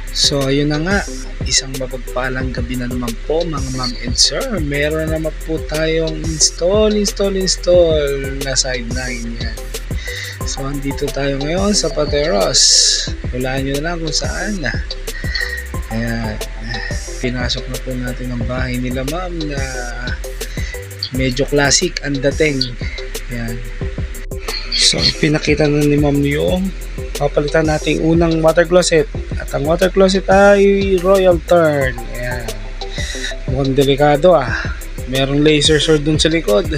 So ayun na nga, isang mapagpalang gabi na naman po mga ma'am and sir. Meron naman po tayong install na sideline yan. So andito tayo ngayon sa Pateros. Hulaan nyo na lang kung saan na. Ayan, pinasok na po natin ang bahay nila ma'am na medyo classic ang dating. Ayan. So pinakita na ni ma'am yung papalitan natin unang water closet. At ang water closet ay Royal Turn. Ayan. Mukhang delikado ah. Merong laser sword dun sa likod.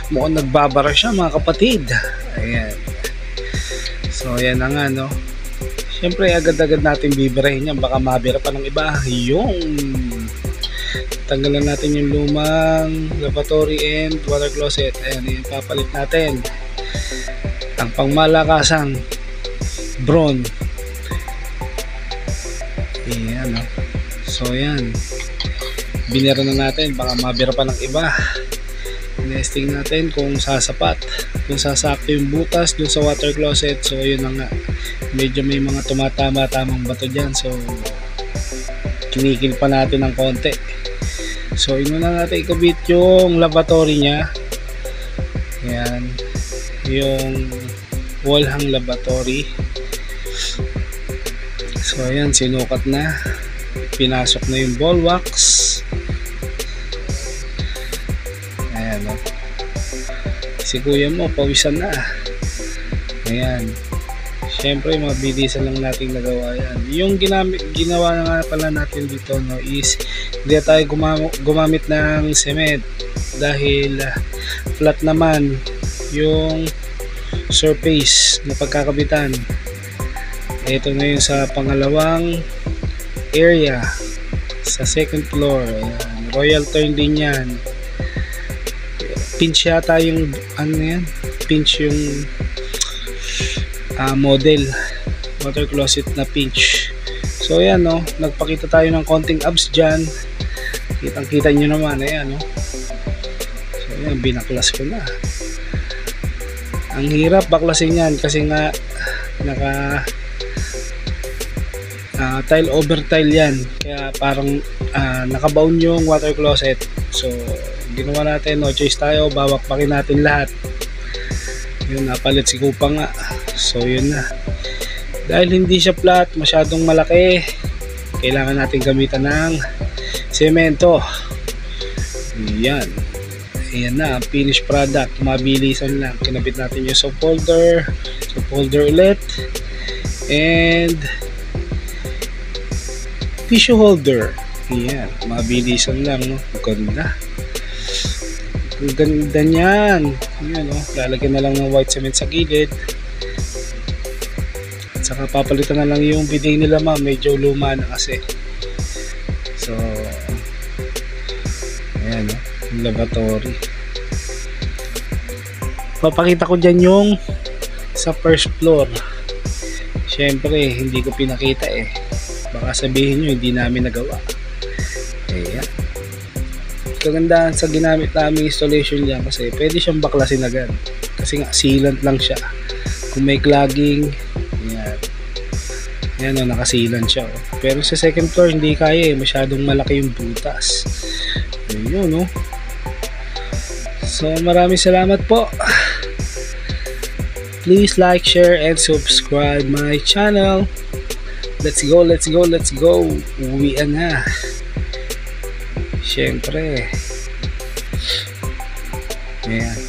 Mukhang nagbabara siya mga kapatid. Ayan. So ayan na nga no. Siyempre agad-agad natin bibirahin yan. Baka mabira pa ng iba. Yung tanggalan natin yung lumang lavatory and water closet. Ayan yung papalit natin. Ang pangmalakasang Braun. Ayan o. So ayan. Binira na natin. Baka mabira pa ng iba. Nesting natin kung sasapat. Kung sasakto yung butas dun sa water closet. So yun na nga. Medyo may mga tumatama-tamang bato dyan. So kinikil pa natin ng konti. So inuna natin ikabit yung lavatory nya. Ayan. Yung wall hang lavatory. So ayan, sinukat na. Pinasok na yung ball wax. Ayan o. Si kuya mo, pawisan na. Ayan. Siyempre, mabilisan lang natin nagawa yan. Yung ginawa na nga pala natin dito no, is hindi tayo gumamit ng cement. Dahil flat naman yung surface na pagkakabitan. Ito na yung sa pangalawang area sa second floor. Ayan. Royal Turn din yan. Pinch yata yung ano yan, pinch yung model water closet na pinch. So ayan no, nagpakita tayo ng konting abs dyan. Kitang kita nyo naman. Ayan no. So ayan, binaklas ko na. Ang hirap baklasin yan kasi nga naka tile over tile yan, kaya parang nakabaon yung water closet. So ginawa natin, no choice tayo, bawakpakin natin lahat. Yun, napalit si Kupa nga. So yun na, dahil hindi siya flat, masyadong malaki, kailangan natin gamitan ng semento. Yan. Ayan na, finished product. Mabilisan lang. Kinabit natin yung soap holder ulit, and tissue holder. Ayan, mabilisan lang no? Ganda. Ang ganda niyan. Ayan no? Lalagyan na lang ng white cement sa gilid. At saka papalitan na lang yung bidet nila ma'am. Medyo luma na kasi. So ayan no? Yung lavatory. Papakita ko dyan yung sa first floor. Syempre hindi ko pinakita eh, baka sabihin nyo hindi namin nagawa. Ayan. Kagandahan sa ginamit namin installation niya kasi pwede siyang baklasin agad kasi nga sealant lang siya. Kung may clogging, ayan, ayan o, nakasilant siya o. Pero sa second floor hindi kaya eh, masyadong malaki yung butas. Ayun no. So maraming salamat po. Please like, share, and subscribe my channel. Let's go, let's go, let's go. Uwian na. Siyempre. Ayan.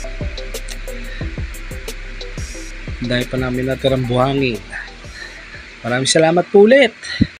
Dahil pa namin natirang buhangin. Maraming salamat po ulit.